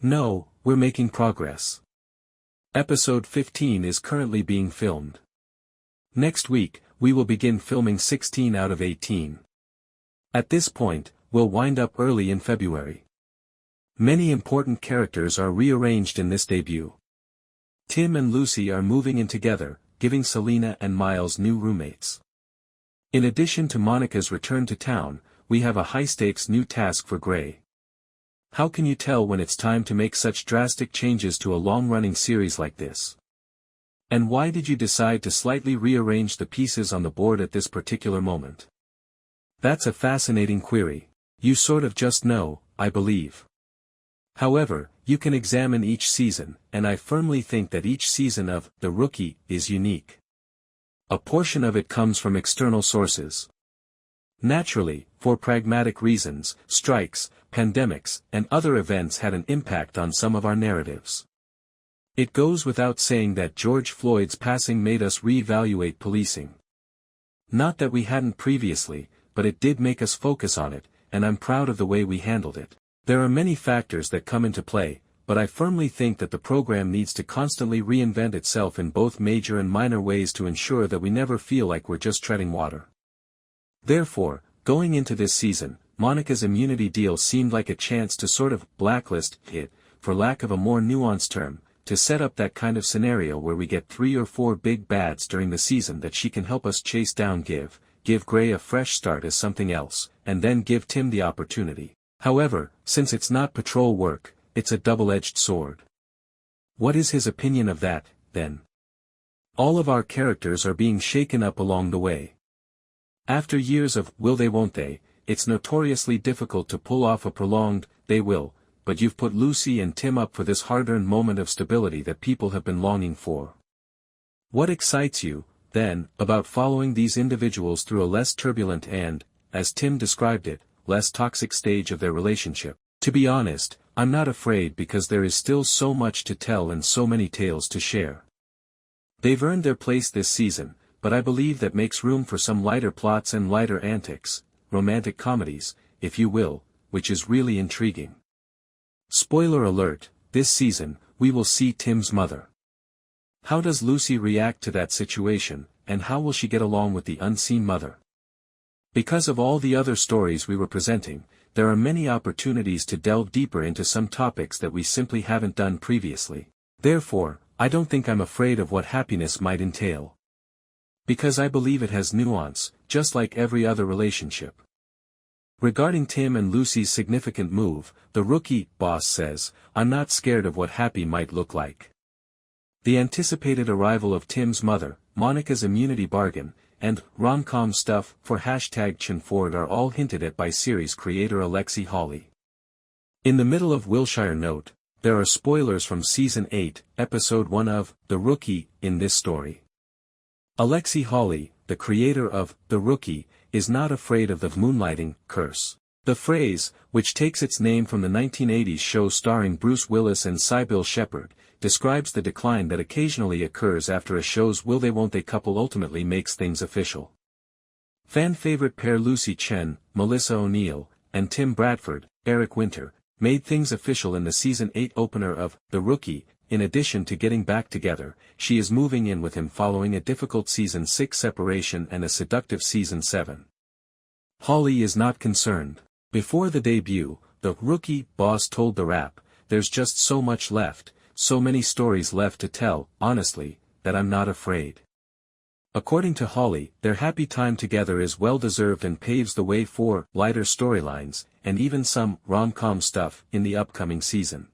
No, we're making progress. Episode 15 is currently being filmed. Next week, we will begin filming 16 out of 18. At this point, we'll wind up early in February. Many important characters are rearranged in this debut. Tim and Lucy are moving in together, giving Selena and Miles new roommates. In addition to Monica's return to town, we have a high-stakes new task for Gray. How can you tell when it's time to make such drastic changes to a long-running series like this? And why did you decide to slightly rearrange the pieces on the board at this particular moment? That's a fascinating query. You sort of just know, I believe. However, you can examine each season, and I firmly think that each season of The Rookie is unique. A portion of it comes from external sources. Naturally, for pragmatic reasons, strikes, pandemics, and other events had an impact on some of our narratives. It goes without saying that George Floyd's passing made us re-evaluate policing. Not that we hadn't previously, but it did make us focus on it, and I'm proud of the way we handled it. There are many factors that come into play, but I firmly think that the program needs to constantly reinvent itself in both major and minor ways to ensure that we never feel like we're just treading water. Therefore, going into this season, Monica's immunity deal seemed like a chance to sort of blacklist it, for lack of a more nuanced term, to set up that kind of scenario where we get 3 or 4 big bads during the season that she can help us chase down, give Gray a fresh start as something else, and then give Tim the opportunity. However, since it's not patrol work, it's a double-edged sword. What is his opinion of that, then? All of our characters are being shaken up along the way. After years of will they won't they, it's notoriously difficult to pull off a prolonged they will, but you've put Lucy and Tim up for this hard-earned moment of stability that people have been longing for. What excites you, then, about following these individuals through a less turbulent and, as Tim described it, less toxic stage of their relationship? To be honest, I'm not afraid because there is still so much to tell and so many tales to share. They've earned their place this season, but I believe that makes room for some lighter plots and lighter antics, romantic comedies, if you will, which is really intriguing. Spoiler alert, this season, we will see Tim's mother. How does Lucy react to that situation, and how will she get along with the unseen mother? Because of all the other stories we were presenting, there are many opportunities to delve deeper into some topics that we simply haven't done previously. Therefore, I don't think I'm afraid of what happiness might entail. Because I believe it has nuance, just like every other relationship. Regarding Tim and Lucy's significant move, the rookie boss says, "I'm not scared of what happy might look like." The anticipated arrival of Tim's mother, Monica's immunity bargain, and rom-com stuff for #ChenFord are all hinted at by series creator Alexi Hawley. In the middle of Wilshire Note, there are spoilers from Season 8, Episode 1 of The Rookie in this story. Alexi Hawley, the creator of The Rookie, is not afraid of the moonlighting curse. The phrase, which takes its name from the 1980s show starring Bruce Willis and Cybill Shepherd, describes the decline that occasionally occurs after a show's will-they-won't-they couple ultimately makes things official. Fan-favorite pair Lucy Chen, Melissa O'Neill, and Tim Bradford, Eric Winter, made things official in the Season 8 opener of The Rookie. In addition to getting back together, she is moving in with him following a difficult Season 6 separation and a seductive Season 7. Hawley is not concerned. Before the debut, the rookie boss told TheWrap, "There's just so much left, so many stories left to tell, honestly, that I'm not afraid." According to Hawley, their happy time together is well-deserved and paves the way for lighter storylines, and even some rom-com stuff in the upcoming season.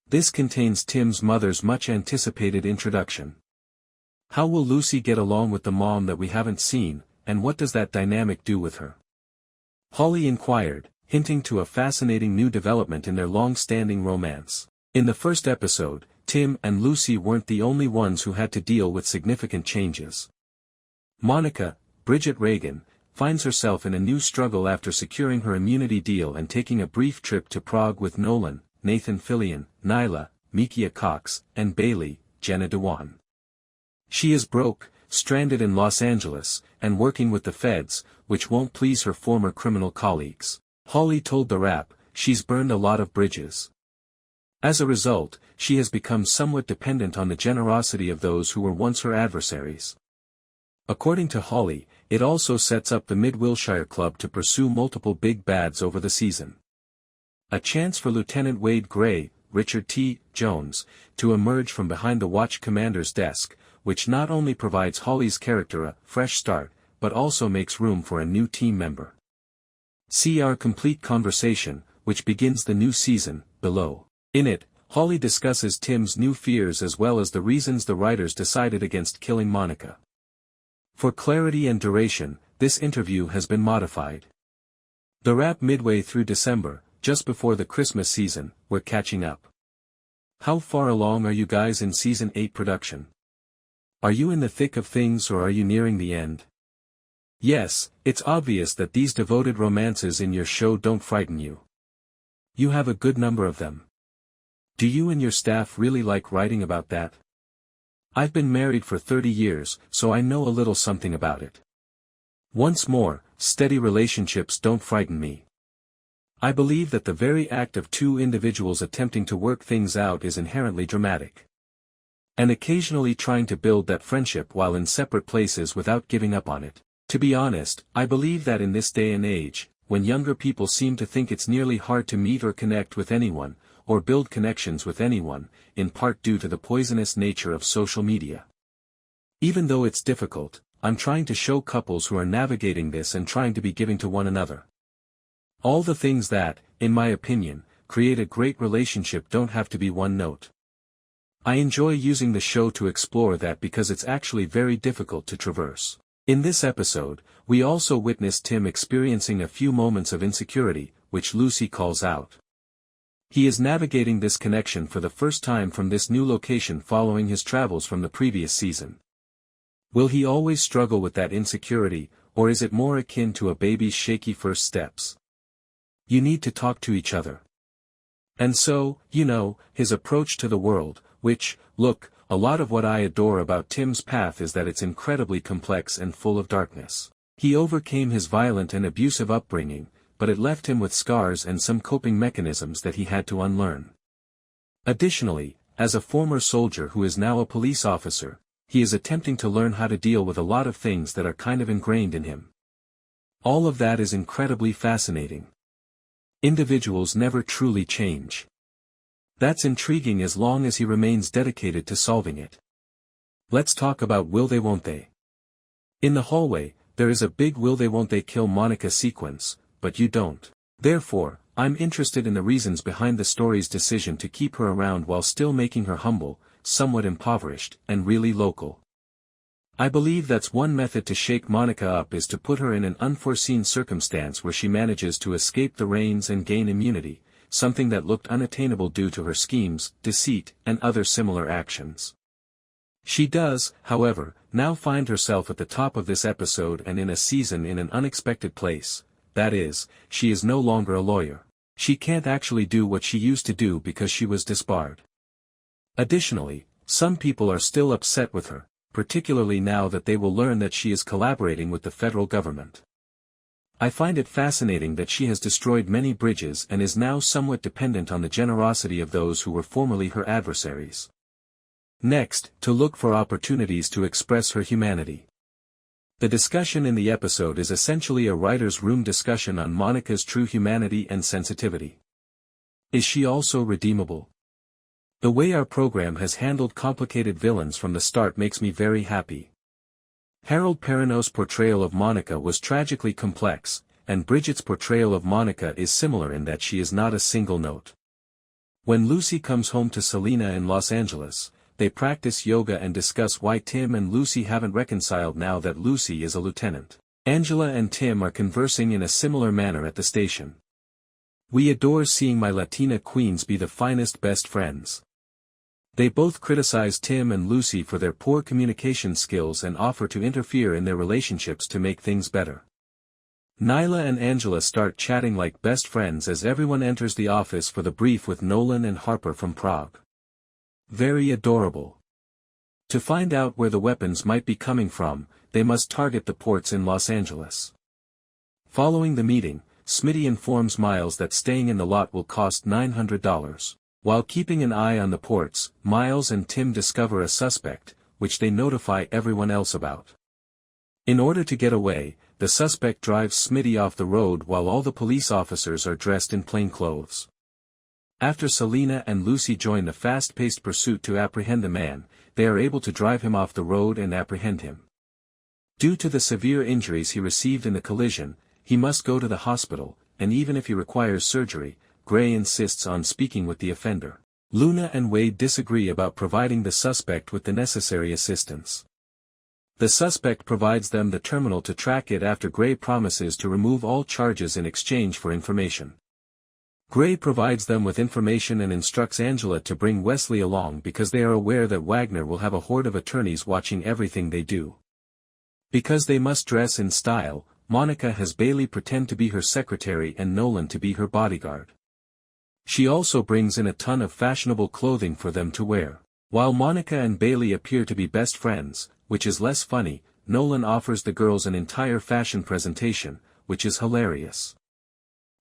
This contains Tim's mother's much-anticipated introduction. How will Lucy get along with the mom that we haven't seen, and what does that dynamic do with her? Hawley inquired, hinting to a fascinating new development in their long-standing romance. In the first episode, Tim and Lucy weren't the only ones who had to deal with significant changes. Monica, Bridget Reagan, finds herself in a new struggle after securing her immunity deal and taking a brief trip to Prague with Nolan, Nathan Fillion, Nyla, Mikia Cox, and Bailey, Jenna Dewan. She is broke, stranded in Los Angeles, and working with the feds, which won't please her former criminal colleagues. Hawley told TheWrap, "She's burned a lot of bridges. As a result, she has become somewhat dependent on the generosity of those who were once her adversaries. According to Hawley, it also sets up the Mid-Wilshire Club to pursue multiple big bads over the season. A chance for Lieutenant Wade Gray, Richard T. Jones, to emerge from behind the watch commander's desk, which not only provides Hawley's character a fresh start, but also makes room for a new team member. See our complete conversation, which begins the new season, below. In it, Hawley discusses Tim's new fears as well as the reasons the writers decided against killing Monica. For clarity and duration, this interview has been modified. TheWrap midway through December, just before the Christmas season, we're catching up. How far along are you guys in Season 8 production? Are you in the thick of things or are you nearing the end? Yes, it's obvious that these devoted romances in your show don't frighten you. You have a good number of them. Do you and your staff really like writing about that? I've been married for 30 years, so I know a little something about it. Once more, steady relationships don't frighten me. I believe that the very act of two individuals attempting to work things out is inherently dramatic. And occasionally trying to build that friendship while in separate places without giving up on it. To be honest, I believe that in this day and age, when younger people seem to think it's nearly hard to meet or connect with anyone, or build connections with anyone, in part due to the poisonous nature of social media. Even though it's difficult, I'm trying to show couples who are navigating this and trying to be giving to one another. All the things that, in my opinion, create a great relationship don't have to be one note. I enjoy using the show to explore that because it's actually very difficult to traverse. In this episode, we also witness Tim experiencing a few moments of insecurity, which Lucy calls out. He is navigating this connection for the first time from this new location following his travels from the previous season. Will he always struggle with that insecurity, or is it more akin to a baby's shaky first steps? You need to talk to each other. And so, his approach to the world, which, look, a lot of what I adore about Tim's path is that it's incredibly complex and full of darkness. He overcame his violent and abusive upbringing, but it left him with scars and some coping mechanisms that he had to unlearn. Additionally, as a former soldier who is now a police officer, he is attempting to learn how to deal with a lot of things that are kind of ingrained in him. All of that is incredibly fascinating. Individuals never truly change. That's intriguing as long as he remains dedicated to solving it. Let's talk about will they won't they. In the hallway, there is a big will they won't they kill Monica sequence, but you don't. Therefore, I'm interested in the reasons behind the story's decision to keep her around while still making her humble, somewhat impoverished, and really local. I believe that's one method to shake Monica up is to put her in an unforeseen circumstance where she manages to escape the reins and gain immunity, something that looked unattainable due to her schemes, deceit, and other similar actions. She does, however, now find herself at the top of this episode and in a season in an unexpected place, that is, she is no longer a lawyer. She can't actually do what she used to do because she was disbarred. Additionally, some people are still upset with her, particularly now that they will learn that she is collaborating with the federal government. I find it fascinating that she has destroyed many bridges and is now somewhat dependent on the generosity of those who were formerly her adversaries. Next, to look for opportunities to express her humanity. The discussion in the episode is essentially a writer's room discussion on Monica's true humanity and sensitivity. Is she also redeemable? The way our program has handled complicated villains from the start makes me very happy. Harold Perrineau's portrayal of Monica was tragically complex, and Bridget's portrayal of Monica is similar in that she is not a single note. When Lucy comes home to Selena in Los Angeles, they practice yoga and discuss why Tim and Lucy haven't reconciled now that Lucy is a lieutenant. Angela and Tim are conversing in a similar manner at the station. We adore seeing my Latina queens be the finest best friends. They both criticize Tim and Lucy for their poor communication skills and offer to interfere in their relationships to make things better. Nyla and Angela start chatting like best friends as everyone enters the office for the brief with Nolan and Harper from Prague. Very adorable. To find out where the weapons might be coming from, they must target the ports in Los Angeles. Following the meeting, Smitty informs Miles that staying in the lot will cost $900. While keeping an eye on the ports, Miles and Tim discover a suspect, which they notify everyone else about. In order to get away, the suspect drives Smitty off the road while all the police officers are dressed in plain clothes. After Selina and Lucy join the fast-paced pursuit to apprehend the man, they are able to drive him off the road and apprehend him. Due to the severe injuries he received in the collision, he must go to the hospital, and even if he requires surgery, Gray insists on speaking with the offender. Luna and Wade disagree about providing the suspect with the necessary assistance. The suspect provides them the terminal to track it after Gray promises to remove all charges in exchange for information. Gray provides them with information and instructs Angela to bring Wesley along because they are aware that Wagner will have a horde of attorneys watching everything they do. Because they must dress in style, Monica has Bailey pretend to be her secretary and Nolan to be her bodyguard. She also brings in a ton of fashionable clothing for them to wear. While Monica and Bailey appear to be best friends, which is less funny, Nolan offers the girls an entire fashion presentation, which is hilarious.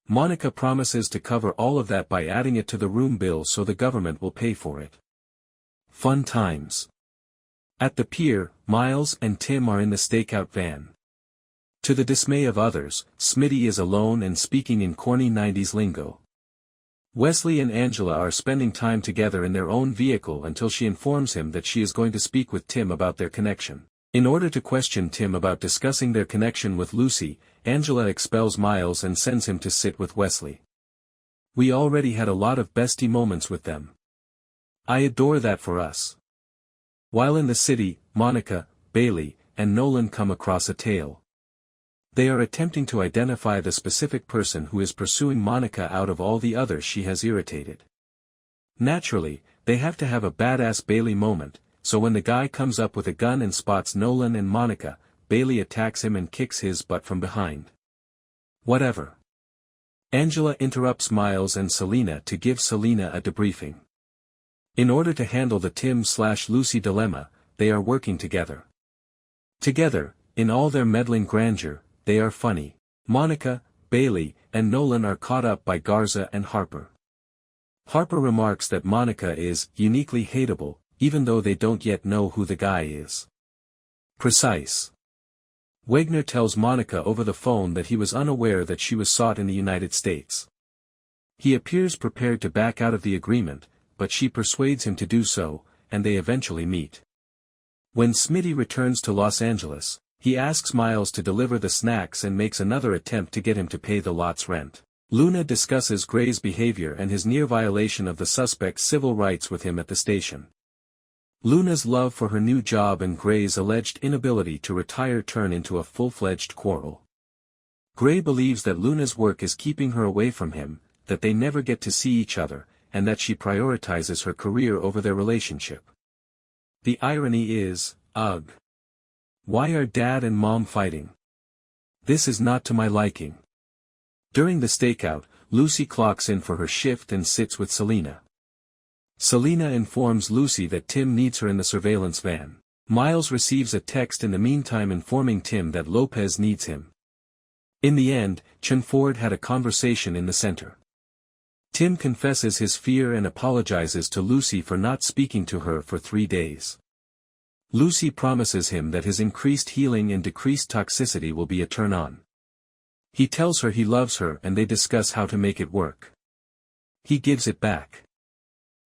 Monica promises to cover all of that by adding it to the room bill so the government will pay for it. Fun times. At the pier, Miles and Tim are in the stakeout van. To the dismay of others, Smitty is alone and speaking in corny 90s lingo. Wesley and Angela are spending time together in their own vehicle until she informs him that she is going to speak with Tim about their connection. In order to question Tim about discussing their connection with Lucy, Angela expels Miles and sends him to sit with Wesley. We already had a lot of bestie moments with them. I adore that for us. While in the city, Monica, Bailey, and Nolan come across a tale. They are attempting to identify the specific person who is pursuing Monica out of all the others she has irritated. Naturally, they have to have a badass Bailey moment, so when the guy comes up with a gun and spots Nolan and Monica, Bailey attacks him and kicks his butt from behind. Whatever. Angela interrupts Miles and Selina to give Selina a debriefing. In order to handle the Tim/Lucy dilemma, they are working together. Together, in all their meddling grandeur, they are funny. Monica, Bailey, and Nolan are caught up by Garza and Harper. Harper remarks that Monica is uniquely hateable, even though they don't yet know who the guy is. Precise. Wagner tells Monica over the phone that he was unaware that she was sought in the United States. He appears prepared to back out of the agreement, but she persuades him to do so, and they eventually meet. When Smitty returns to Los Angeles, he asks Miles to deliver the snacks and makes another attempt to get him to pay the lot's rent. Luna discusses Gray's behavior and his near violation of the suspect's civil rights with him at the station. Luna's love for her new job and Gray's alleged inability to retire turn into a full-fledged quarrel. Gray believes that Luna's work is keeping her away from him, that they never get to see each other, and that she prioritizes her career over their relationship. The irony is, ugh. Why are Dad and Mom fighting? This is not to my liking. During the stakeout, Lucy clocks in for her shift and sits with Selina. Selina informs Lucy that Tim needs her in the surveillance van. Miles receives a text in the meantime informing Tim that Lopez needs him. In the end, Chenford had a conversation in the center. Tim confesses his fear and apologizes to Lucy for not speaking to her for 3 days. Lucy promises him that his increased healing and decreased toxicity will be a turn-on. He tells her he loves her and they discuss how to make it work. He gives it back.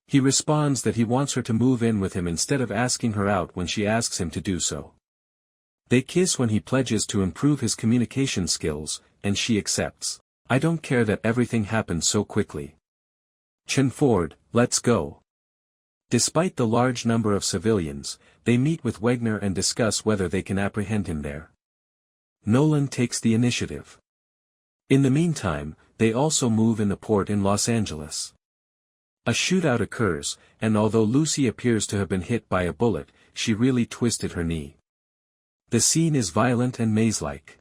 He responds that he wants her to move in with him instead of asking her out when she asks him to do so. They kiss when he pledges to improve his communication skills, and she accepts. I don't care that everything happened so quickly. Chenford, let's go. Despite the large number of civilians, they meet with Wagner and discuss whether they can apprehend him there. Nolan takes the initiative. In the meantime, they also move in the port in Los Angeles. A shootout occurs, and although Lucy appears to have been hit by a bullet, she really twisted her knee. The scene is violent and maze-like.